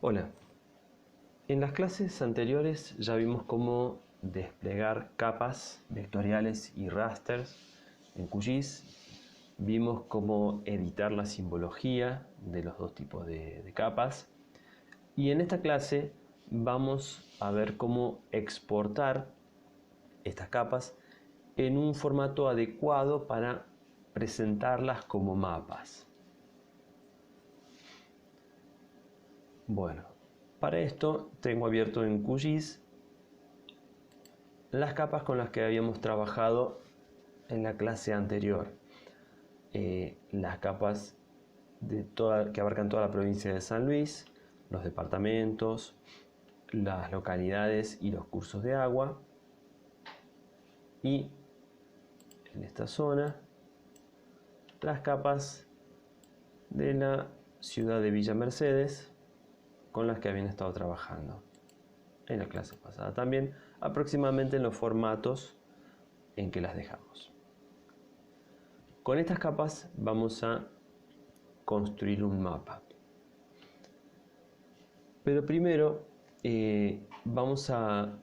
Hola, en las clases anteriores ya vimos cómo desplegar capas vectoriales y rasters en QGIS. Vimos cómo editar la simbología de los dos tipos de capas. Y en esta clase vamos a ver cómo exportar estas capas en un formato adecuado para presentarlas como mapas. Bueno, para esto tengo abierto en QGIS las capas con las que habíamos trabajado en la clase anterior. Las capas que abarcan toda la provincia de San Luis, los departamentos, las localidades y los cursos de agua. Y en esta zona, las capas de la ciudad de Villa Mercedes, con las que habían estado trabajando en la clase pasada también, aproximadamente en los formatos en que las dejamos. Con estas capas vamos a construir un mapa. Pero primero vamos a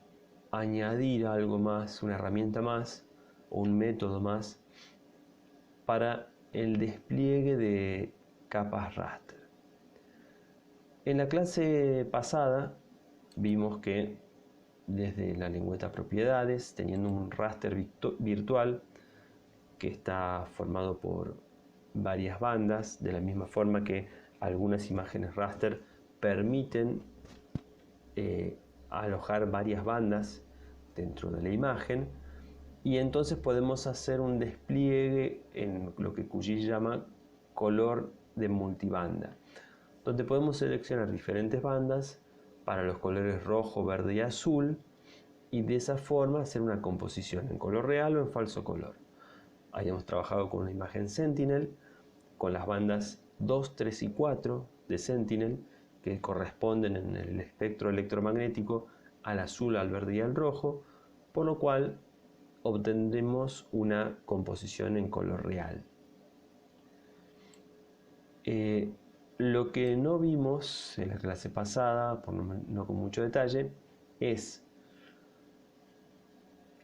añadir algo más, una herramienta más o un método más para el despliegue de capas raster. En la clase pasada vimos que desde la lengüeta propiedades, teniendo un raster virtual que está formado por varias bandas, de la misma forma que algunas imágenes raster permiten alojar varias bandas dentro de la imagen, y entonces podemos hacer un despliegue en lo que QGIS llama color de multibanda, donde podemos seleccionar diferentes bandas para los colores rojo, verde y azul, y de esa forma hacer una composición en color real o en falso color. Habíamos trabajado con una imagen Sentinel, con las bandas 2, 3 y 4 de Sentinel, que corresponden en el espectro electromagnético al azul, al verde y al rojo, por lo cual obtendremos una composición en color real. Lo que no vimos en la clase pasada, no con mucho detalle, es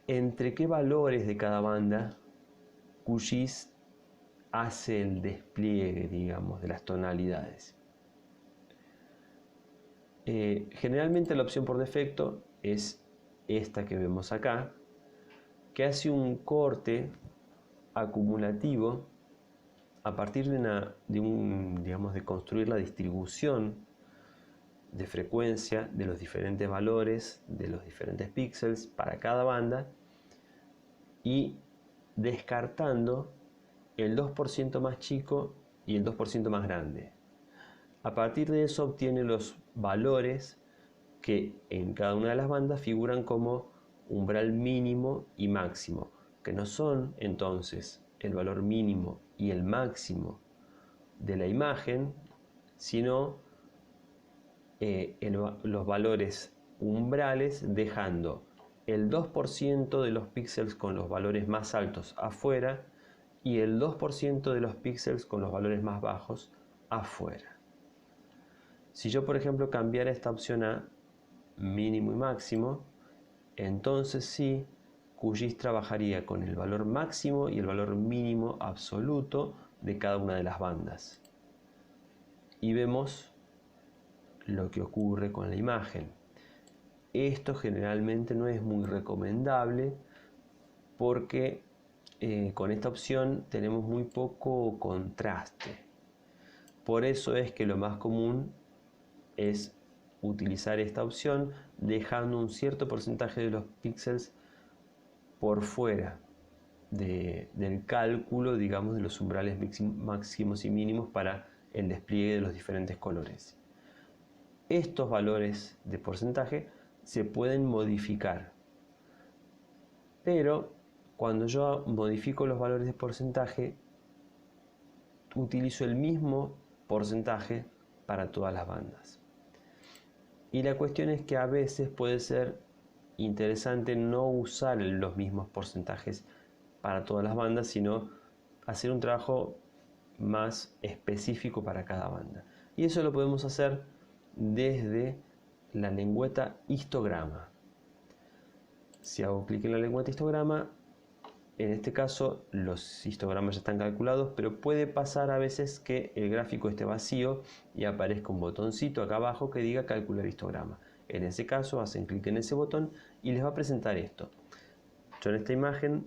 entre qué valores de cada banda QGIS hace el despliegue, digamos, de las tonalidades. Generalmente la opción por defecto es esta que vemos acá, que hace un corte acumulativo a partir de construir la distribución de frecuencia de los diferentes valores, de los diferentes píxeles para cada banda, y descartando el 2% más chico y el 2% más grande. A partir de eso obtiene los valores que en cada una de las bandas figuran como umbral mínimo y máximo, que no son entonces el valor mínimo y el máximo de la imagen, sino los valores umbrales, dejando el 2% de los píxeles con los valores más altos afuera y el 2% de los píxeles con los valores más bajos afuera. Si yo, por ejemplo, cambiara esta opción a mínimo y máximo, entonces sí, QGIS trabajaría con el valor máximo y el valor mínimo absoluto de cada una de las bandas. Y vemos lo que ocurre con la imagen. Esto generalmente no es muy recomendable porque con esta opción tenemos muy poco contraste. Por eso es que lo más común es utilizar esta opción dejando un cierto porcentaje de los píxeles por fuera del cálculo, digamos, de los umbrales máximos y mínimos para el despliegue de los diferentes colores. Estos valores de porcentaje se pueden modificar, pero cuando yo modifico los valores de porcentaje utilizo el mismo porcentaje para todas las bandas. Y la cuestión es que a veces puede ser interesante no usar los mismos porcentajes para todas las bandas, sino hacer un trabajo más específico para cada banda. Y eso lo podemos hacer desde la lengüeta histograma. Si hago clic en la lengüeta histograma, en este caso los histogramas ya están calculados, pero puede pasar a veces que el gráfico esté vacío y aparezca un botoncito acá abajo que diga calcular histograma. En ese caso hacen clic en ese botón y les va a presentar esto. Yo en esta imagen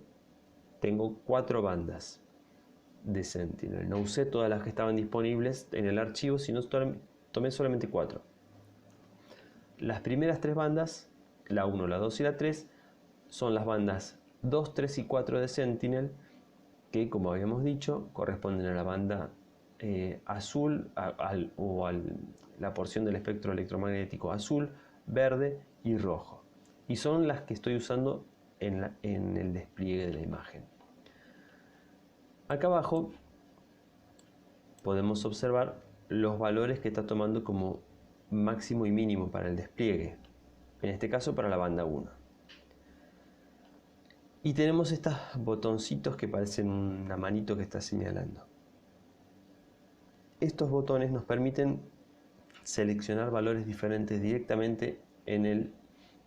tengo 4 bandas de Sentinel. No usé todas las que estaban disponibles en el archivo, sino tomé solamente 4. Las primeras 3 bandas, la 1, la 2 y la 3, son las bandas 2, 3 y 4 de Sentinel, que como habíamos dicho, corresponden a la banda azul la porción del espectro electromagnético azul, verde y rojo. Y son las que estoy usando en el despliegue de la imagen. Acá abajo podemos observar los valores que está tomando como máximo y mínimo para el despliegue, en este caso para la banda 1. Y tenemos estos botoncitos que parecen una manito que está señalando. Estos botones nos permiten seleccionar valores diferentes directamente en el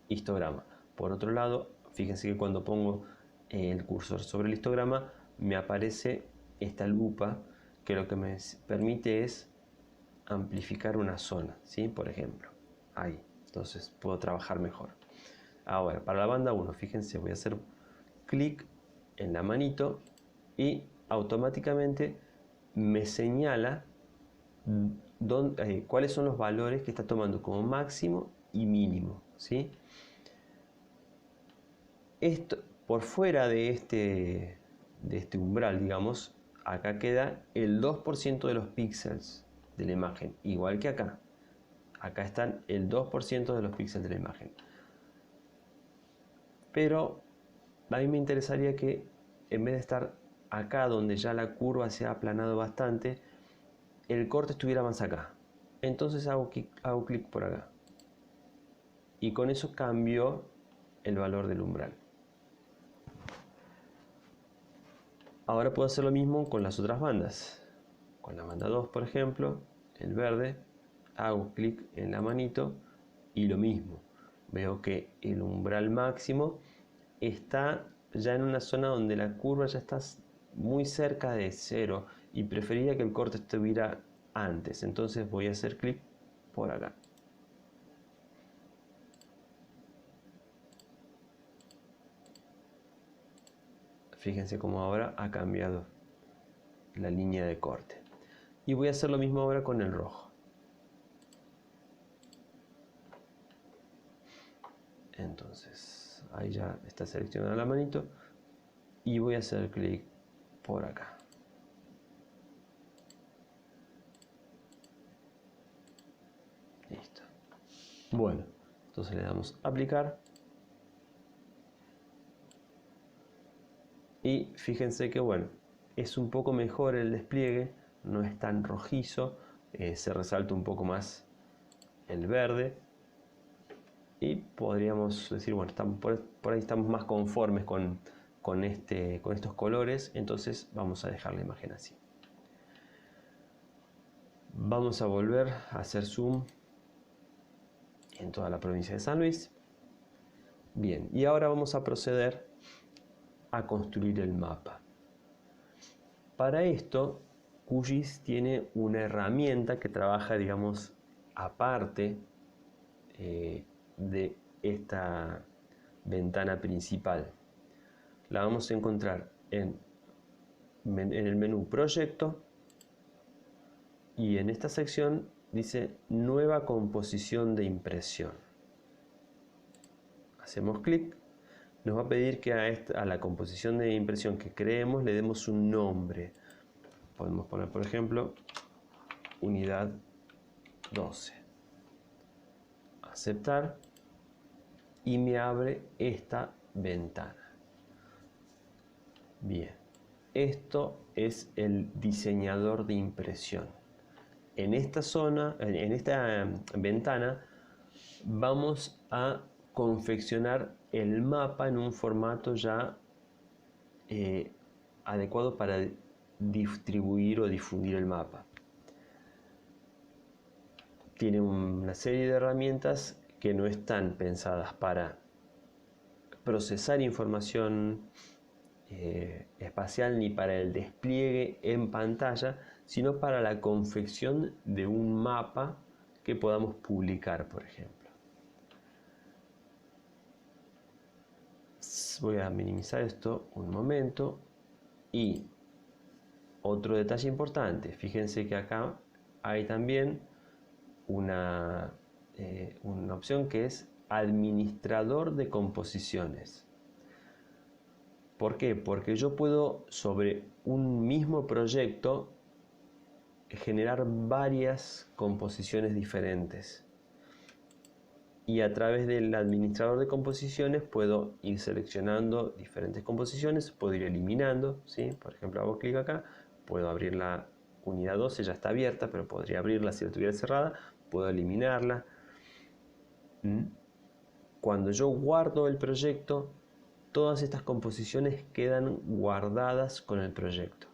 histograma. Por otro lado, fíjense que cuando pongo el cursor sobre el histograma me aparece esta lupa que lo que me permite es amplificar una zona, ¿sí? Por ejemplo, ahí. Entonces puedo trabajar mejor. Ahora, para la banda 1, fíjense, voy a hacer clic en la manito y automáticamente me señala cuáles son los valores que está tomando como máximo y mínimo, ¿sí? Esto, por fuera de este umbral, digamos, acá queda el 2% de los píxeles de la imagen, igual que acá. Acá están el 2% de los píxeles de la imagen. Pero a mí me interesaría que en vez de estar acá donde ya la curva se ha aplanado bastante, el corte estuviera más acá. Entonces hago clic por acá. Y con eso cambio el valor del umbral. Ahora puedo hacer lo mismo con las otras bandas. Con la banda 2, por ejemplo, el verde, hago clic en la manito y lo mismo. Veo que el umbral máximo está ya en una zona donde la curva ya está muy cerca de 0 y preferiría que el corte estuviera antes. Entonces voy a hacer clic por acá. Fíjense cómo ahora ha cambiado la línea de corte. Y voy a hacer lo mismo ahora con el rojo. Entonces, ahí ya está seleccionada la manito y voy a hacer clic por acá. Listo. Bueno, entonces le damos a aplicar. Y fíjense que bueno, es un poco mejor el despliegue, no es tan rojizo, se resalta un poco más el verde. Y podríamos decir, bueno, por ahí estamos más conformes con estos colores, entonces vamos a dejar la imagen así. Vamos a volver a hacer zoom en toda la provincia de San Luis. Bien, y ahora vamos a proceder a construir el mapa. Para esto, QGIS tiene una herramienta que trabaja, digamos, aparte de esta ventana principal. La vamos a encontrar en el menú Proyecto y en esta sección dice Nueva composición de impresión. Hacemos clic. Nos va a pedir que a la composición de impresión que creemos le demos un nombre. Podemos poner, por ejemplo, unidad 12. Aceptar y me abre esta ventana. Bien, esto es el diseñador de impresión. En esta zona, en esta ventana, vamos a confeccionar el mapa en un formato ya adecuado para distribuir o difundir el mapa. tiene una serie de herramientas que no están pensadas para procesar información espacial ni para el despliegue en pantalla, sino para la confección de un mapa que podamos publicar, por ejemplo. Voy a minimizar esto un momento. Y otro detalle importante, fíjense que acá hay también una opción que es administrador de composiciones. ¿Por qué? Porque yo puedo sobre un mismo proyecto generar varias composiciones diferentes. Y a través del administrador de composiciones puedo ir seleccionando diferentes composiciones, puedo ir eliminando, ¿sí? Por ejemplo, hago clic acá, puedo abrir la unidad 12, ya está abierta, pero podría abrirla si la tuviera cerrada, puedo eliminarla. Cuando yo guardo el proyecto, todas estas composiciones quedan guardadas con el proyecto.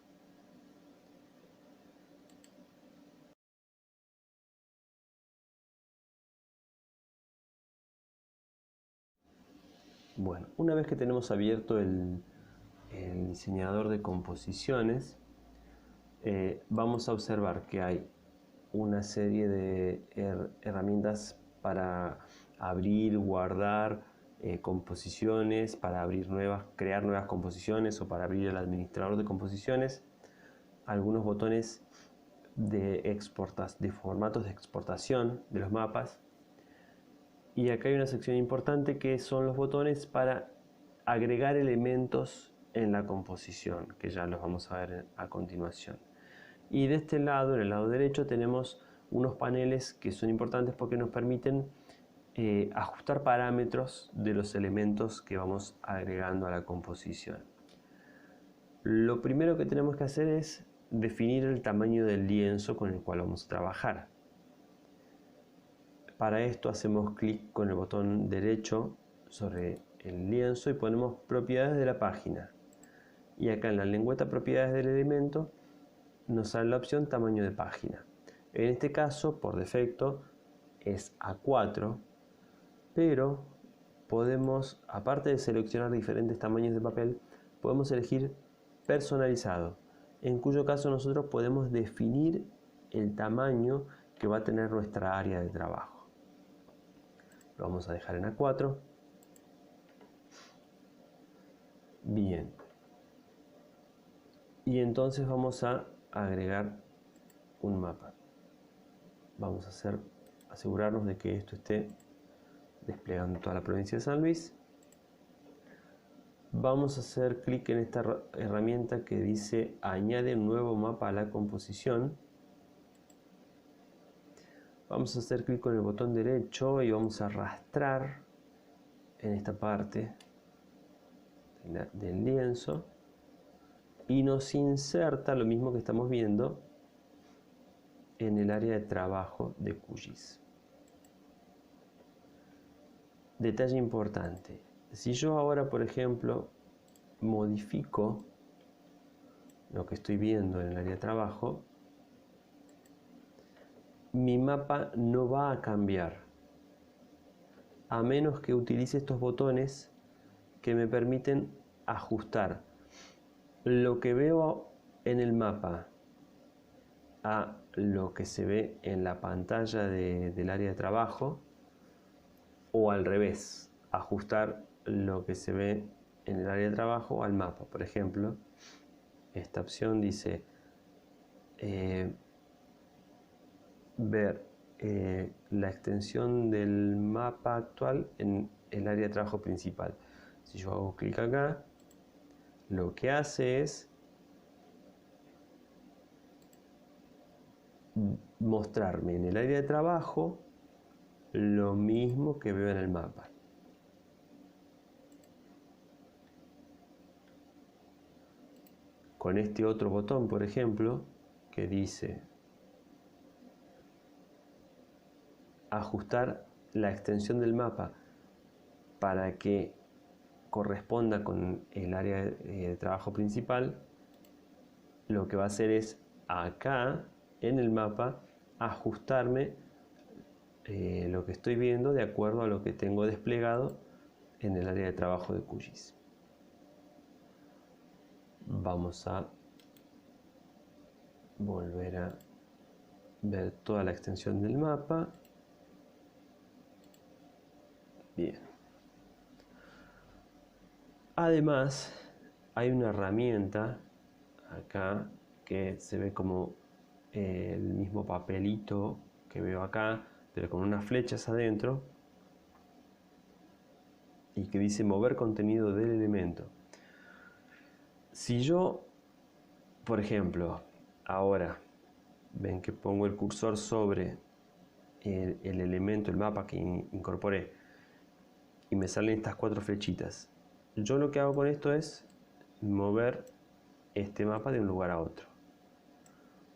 Bueno, una vez que tenemos abierto el diseñador de composiciones, vamos a observar que hay una serie de herramientas para abrir, guardar composiciones, para abrir crear nuevas composiciones o para abrir el administrador de composiciones, algunos botones de formatos de exportación de los mapas. Y acá hay una sección importante que son los botones para agregar elementos en la composición, que ya los vamos a ver a continuación. Y de este lado, en el lado derecho, tenemos unos paneles que son importantes porque nos permiten ajustar parámetros de los elementos que vamos agregando a la composición. Lo primero que tenemos que hacer es definir el tamaño del lienzo con el cual vamos a trabajar. Para esto hacemos clic con el botón derecho sobre el lienzo y ponemos propiedades de la página. Y acá en la lengüeta propiedades del elemento nos sale la opción tamaño de página. En este caso, por defecto, es A4, pero podemos, aparte de seleccionar diferentes tamaños de papel, podemos elegir personalizado, en cuyo caso nosotros podemos definir el tamaño que va a tener nuestra área de trabajo. Lo vamos a dejar en A4. Bien. Y entonces vamos a agregar un mapa. Vamos a asegurarnos de que esto esté desplegando toda la provincia de San Luis. Vamos a hacer clic en esta herramienta que dice añade un nuevo mapa a la composición. Vamos a hacer clic con el botón derecho y vamos a arrastrar en esta parte del lienzo y nos inserta lo mismo que estamos viendo en el área de trabajo de QGIS. Detalle importante, si yo ahora, por ejemplo, modifico lo que estoy viendo en el área de trabajo, mi mapa no va a cambiar, a menos que utilice estos botones que me permiten ajustar lo que veo en el mapa a lo que se ve en la pantalla del área de trabajo, o al revés, ajustar lo que se ve en el área de trabajo al mapa. Por ejemplo, esta opción dice ver la extensión del mapa actual en el área de trabajo principal. Si yo hago clic acá, lo que hace es mostrarme en el área de trabajo lo mismo que veo en el mapa. Con este otro botón, por ejemplo, que dice ajustar la extensión del mapa para que corresponda con el área de trabajo principal, lo que va a hacer es acá en el mapa ajustarme lo que estoy viendo de acuerdo a lo que tengo desplegado en el área de trabajo de QGIS. Vamos a volver a ver toda la extensión del mapa. Bien. Además, hay una herramienta acá que se ve como el mismo papelito que veo acá, pero con unas flechas adentro, y que dice mover contenido del elemento. Si yo, por ejemplo, ahora ven que pongo el cursor sobre el elemento, el mapa que incorporé, y me salen estas 4 flechitas, yo lo que hago con esto es mover este mapa de un lugar a otro.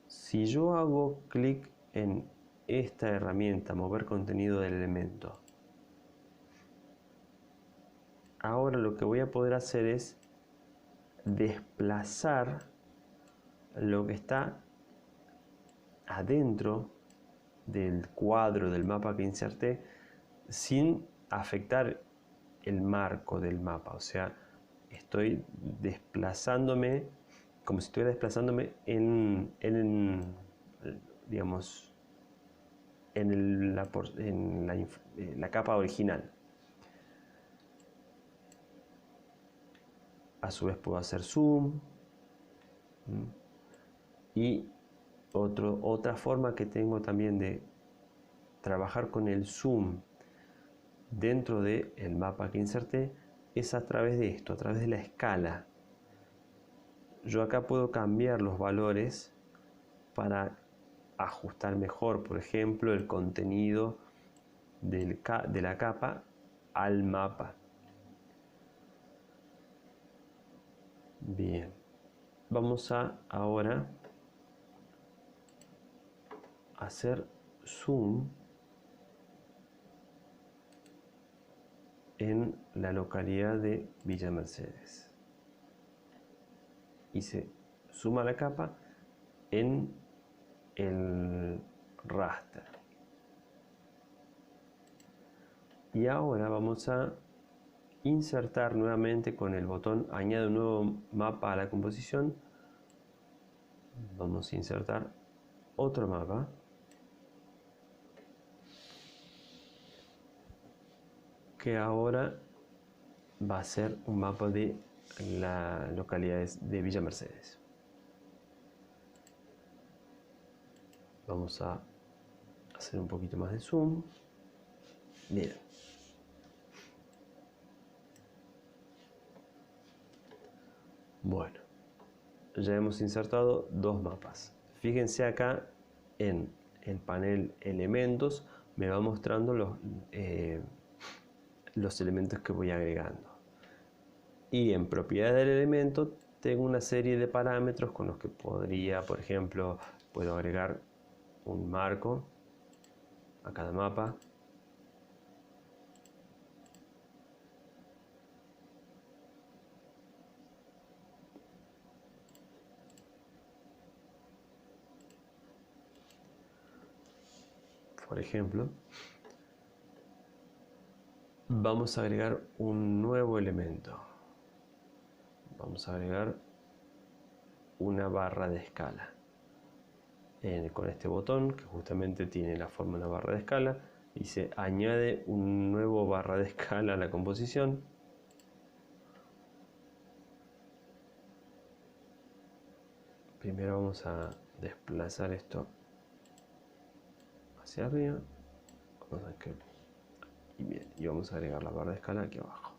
Si yo hago clic en esta herramienta, mover contenido del elemento, ahora lo que voy a poder hacer es desplazar lo que está adentro del cuadro del mapa que inserté sin afectar el marco del mapa. O sea, estoy desplazándome como si estuviera desplazándome digamos, en la capa original. A su vez puedo hacer zoom. Y otra forma que tengo también de trabajar con el zoom dentro del mapa que inserté es a través de esto, a través de la escala. Yo acá puedo cambiar los valores para ajustar mejor, por ejemplo, el contenido de la capa al mapa. Bien, vamos a ahora hacer zoom en la localidad de Villa Mercedes y se suma la capa en el raster. Y ahora vamos a insertar nuevamente con el botón añade un nuevo mapa a la composición. Vamos a insertar otro mapa que ahora va a ser un mapa de las localidades de Villa Mercedes. Vamos a hacer un poquito más de zoom. Bien. Bueno, ya hemos insertado 2 mapas. Fíjense acá en el panel elementos, me va mostrando los elementos que voy agregando. Y en propiedades del elemento tengo una serie de parámetros con los que podría, por ejemplo, puedo agregar un marco a cada mapa. Por ejemplo, vamos a agregar un nuevo elemento. Vamos a agregar una barra de escala. Con este botón, que justamente tiene la forma de una barra de escala, dice añade un nuevo barra de escala a la composición. Primero vamos a desplazar esto hacia arriba. Y vamos a agregar la barra de escala aquí abajo.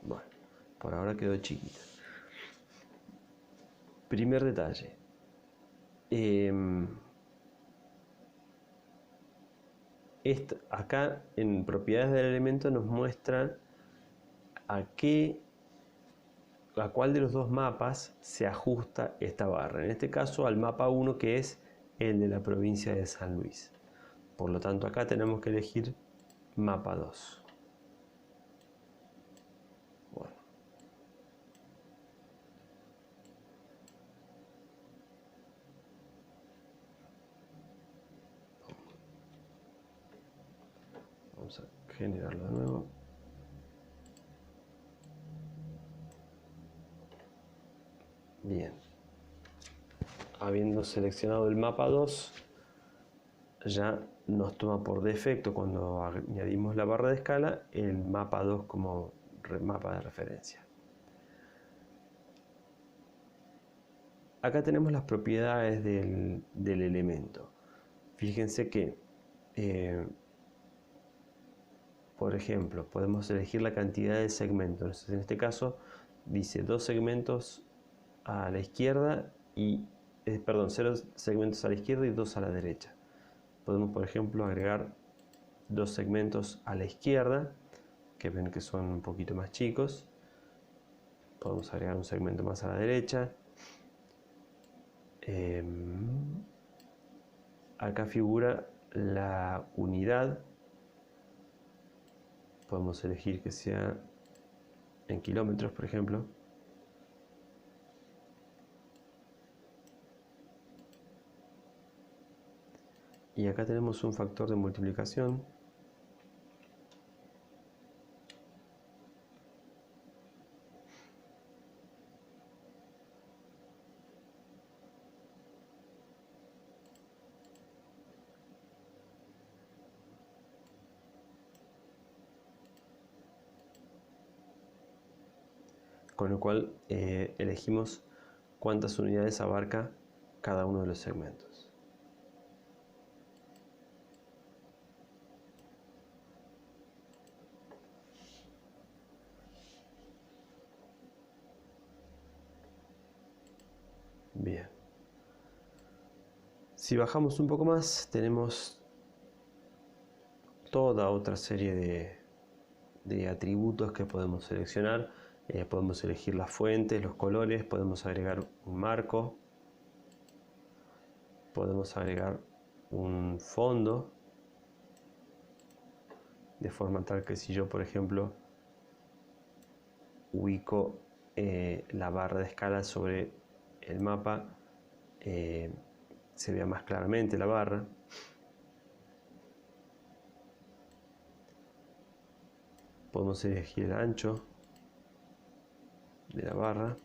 Bueno, por ahora quedó chiquita. Primer detalle. Acá en propiedades del elemento nos muestra a cuál de los 2 mapas se ajusta esta barra. En este caso al mapa 1, que es el de la provincia de San Luis. Por lo tanto acá tenemos que elegir mapa 2. Bueno. Vamos a generarlo de nuevo. Bien. Habiendo seleccionado el mapa 2, ya nos toma por defecto, cuando añadimos la barra de escala, el mapa 2 como mapa de referencia. Acá tenemos las propiedades del elemento. Fíjense que, por ejemplo, podemos elegir la cantidad de segmentos. Entonces, en este caso dice 2 segmentos a la izquierda y 0 segmentos a la izquierda y 2 a la derecha. Podemos, por ejemplo, agregar 2 segmentos a la izquierda, que ven que son un poquito más chicos. Podemos agregar un segmento más a la derecha. Acá figura la unidad. Podemos elegir que sea en kilómetros, por ejemplo. Y acá tenemos un factor de multiplicación. Con lo cual elegimos cuántas unidades abarca cada uno de los segmentos. Bien. Si bajamos un poco más, tenemos toda otra serie de atributos que podemos seleccionar. Podemos elegir las fuentes, los colores, podemos agregar un marco, podemos agregar un fondo, de forma tal que si yo, por ejemplo, ubico la barra de escala sobre el mapa, se vea más claramente la barra. Podemos elegir el ancho de la barra.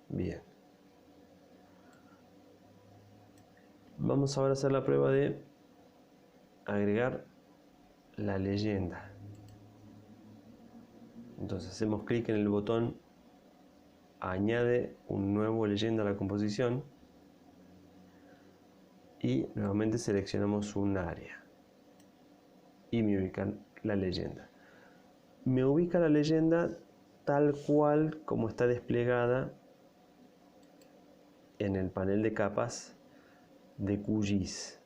Bien. Vamos ahora a hacer la prueba de agregar la leyenda. Entonces hacemos clic en el botón añade un nuevo leyenda a la composición y nuevamente seleccionamos un área y me ubica la leyenda. Me ubica la leyenda tal cual como está desplegada en el panel de capas de QGIS.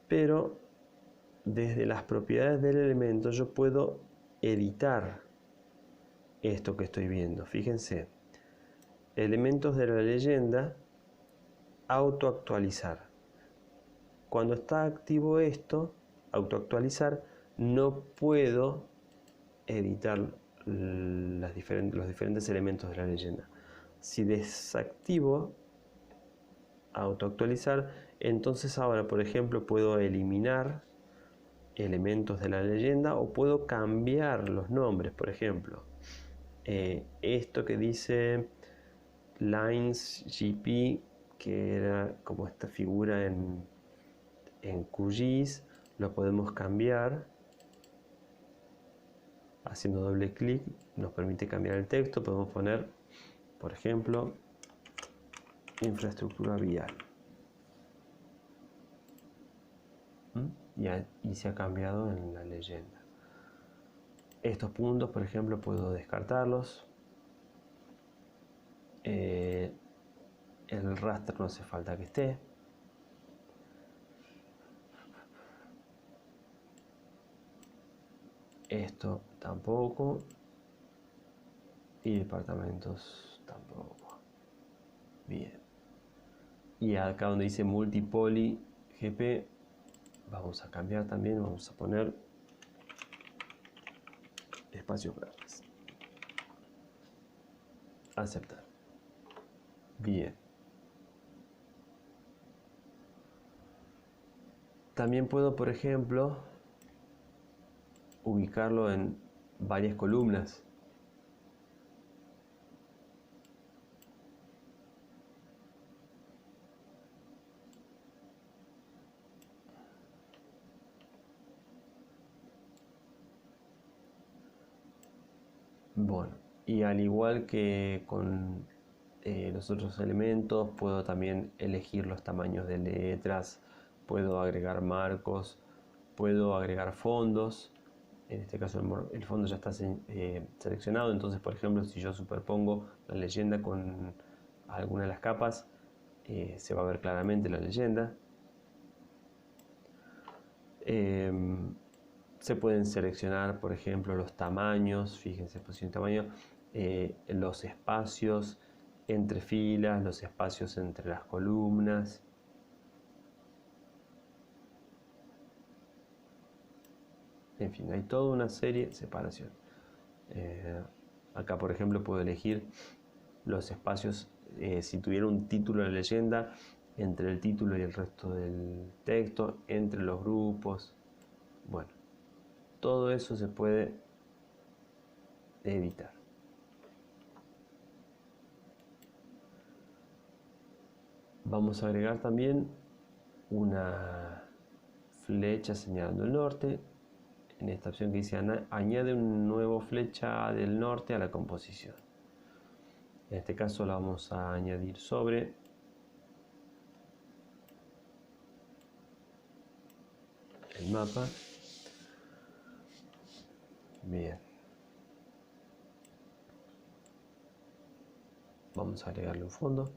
Pero desde las propiedades del elemento yo puedo editar esto que estoy viendo. Fíjense, elementos de la leyenda, autoactualizar. Cuando está activo esto, autoactualizar, no puedo editar los diferentes elementos de la leyenda. Si desactivo autoactualizar, entonces ahora, por ejemplo, puedo eliminar elementos de la leyenda o puedo cambiar los nombres. Por ejemplo, esto que dice Lines GP, que era como esta figura en QGIS, lo podemos cambiar haciendo doble clic. Nos permite cambiar el texto. Podemos poner, por ejemplo, infraestructura vial. Y se ha cambiado en la leyenda. Estos puntos, por ejemplo, puedo descartarlos. El raster no hace falta que esté. Esto tampoco. Y departamentos tampoco. Bien. Y acá donde dice multipoly GP, vamos a cambiar también. Vamos a poner espacios verdes. Aceptar. Bien. También puedo, por ejemplo, ubicarlo en varias columnas. Bueno, y al igual que con los otros elementos, puedo también elegir los tamaños de letras, puedo agregar marcos, puedo agregar fondos. En este caso el fondo ya está seleccionado, entonces por ejemplo si yo superpongo la leyenda con alguna de las capas, se va a ver claramente la leyenda. Se pueden seleccionar, por ejemplo, los tamaños, fíjense, posición tamaño, los espacios entre filas, los espacios entre las columnas. En fin, hay toda una serie de separación. Acá, por ejemplo, puedo elegir los espacios, si tuviera un título de leyenda, entre el título y el resto del texto, entre los grupos. Bueno, todo eso se puede editar. Vamos a agregar también una flecha señalando el norte. En esta opción que dice añade un nuevo flecha del norte a la composición. En este caso la vamos a añadir sobre el mapa. Bien. Vamos a agregarle un fondo.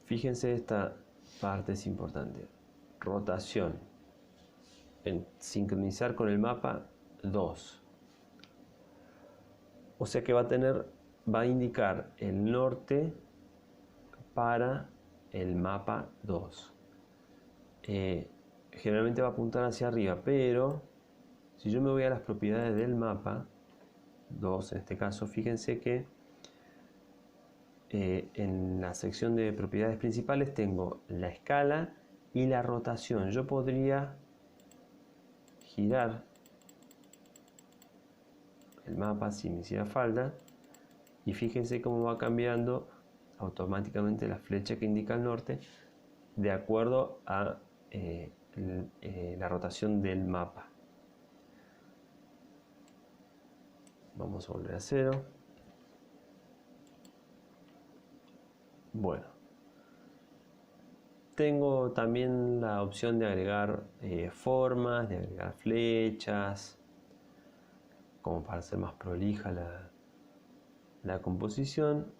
Fíjense, esta parte es importante. Rotación. En sincronizar con el mapa 2. O sea que va a indicar el norte para el mapa 2. Generalmente va a apuntar hacia arriba, pero si yo me voy a las propiedades del mapa 2, en este caso, fíjense que en la sección de propiedades principales tengo la escala y la rotación. Yo podría girar el mapa si me hiciera falta y fíjense cómo va cambiando automáticamente la flecha que indica el norte de acuerdo a la rotación del mapa. Vamos a volver a 0. Bueno, tengo también la opción de agregar formas, de agregar flechas, como para hacer más prolija la composición,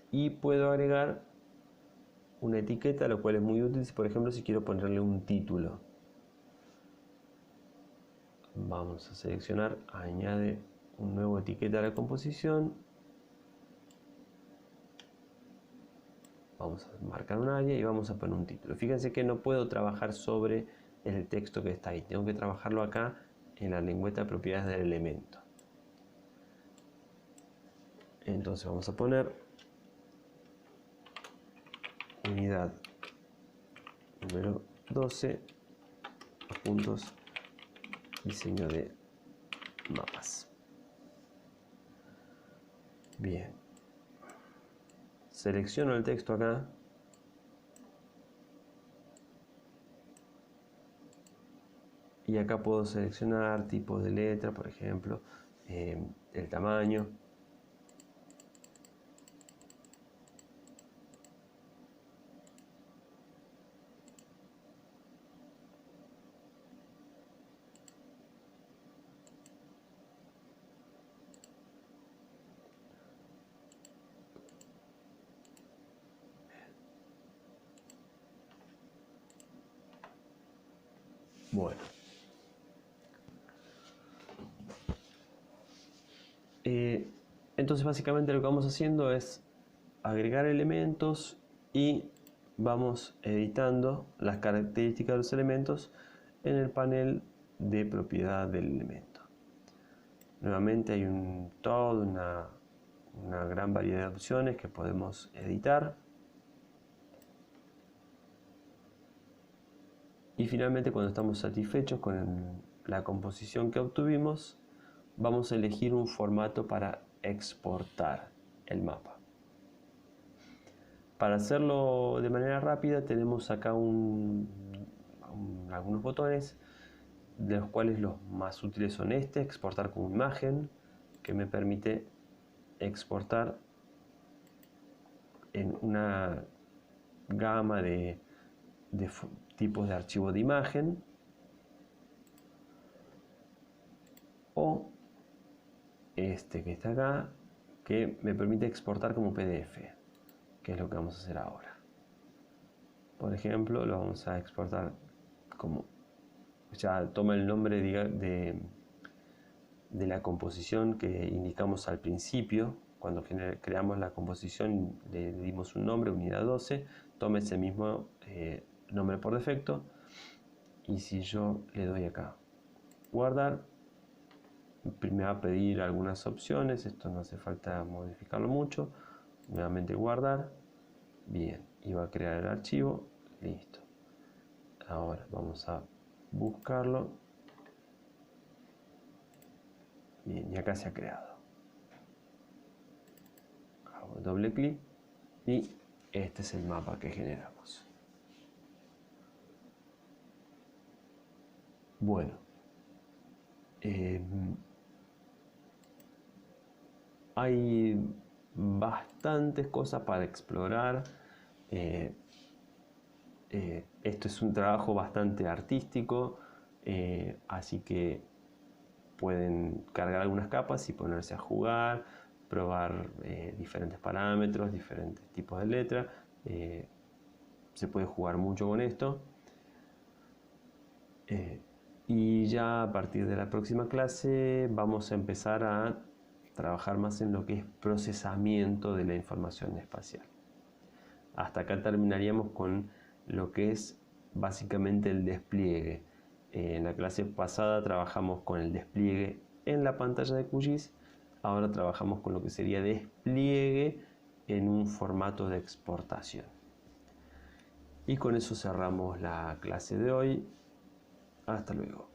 y puedo agregar una etiqueta, lo cual es muy útil, por ejemplo, si quiero ponerle un título. Vamos a seleccionar, añade un nuevo etiqueta a la composición. Vamos a marcar un área y vamos a poner un título. Fíjense que no puedo trabajar sobre el texto que está ahí, tengo que trabajarlo acá en la lengüeta de propiedades del elemento. Entonces vamos a poner unidad número 12, puntos, diseño de mapas. Bien. Selecciono el texto acá. Y acá puedo seleccionar tipos de letra, por ejemplo, el tamaño. Bueno. Entonces básicamente lo que vamos haciendo es agregar elementos y vamos editando las características de los elementos en el panel de propiedad del elemento. Nuevamente hay toda una gran variedad de opciones que podemos editar. Y finalmente, cuando estamos satisfechos con la composición que obtuvimos, vamos a elegir un formato para exportar el mapa. Para hacerlo de manera rápida tenemos acá algunos botones, de los cuales los más útiles son exportar como imagen, que me permite exportar en una gama de tipos de archivo de imagen, o este que está acá, que me permite exportar como PDF, que es lo que vamos a hacer ahora. Por ejemplo, lo vamos a exportar como, ya toma el nombre de la composición que indicamos al principio. Cuando creamos la composición le dimos un nombre, unidad 12, toma ese mismo nombre por defecto. Y si yo le doy acá guardar, me va a pedir algunas opciones, esto no hace falta modificarlo mucho. Nuevamente guardar, bien, y va a crear el archivo, listo. Ahora vamos a buscarlo, bien, y acá se ha creado. Hago doble clic y este es el mapa que generamos. Bueno, hay bastantes cosas para explorar. Esto es un trabajo bastante artístico, así que pueden cargar algunas capas y ponerse a jugar, probar diferentes parámetros, diferentes tipos de letra. Se puede jugar mucho con esto. Y ya a partir de la próxima clase vamos a empezar a trabajar más en lo que es procesamiento de la información espacial. Hasta acá terminaríamos con lo que es básicamente el despliegue. En la clase pasada trabajamos con el despliegue en la pantalla de QGIS. Ahora trabajamos con lo que sería despliegue en un formato de exportación. Y con eso cerramos la clase de hoy. Hasta luego.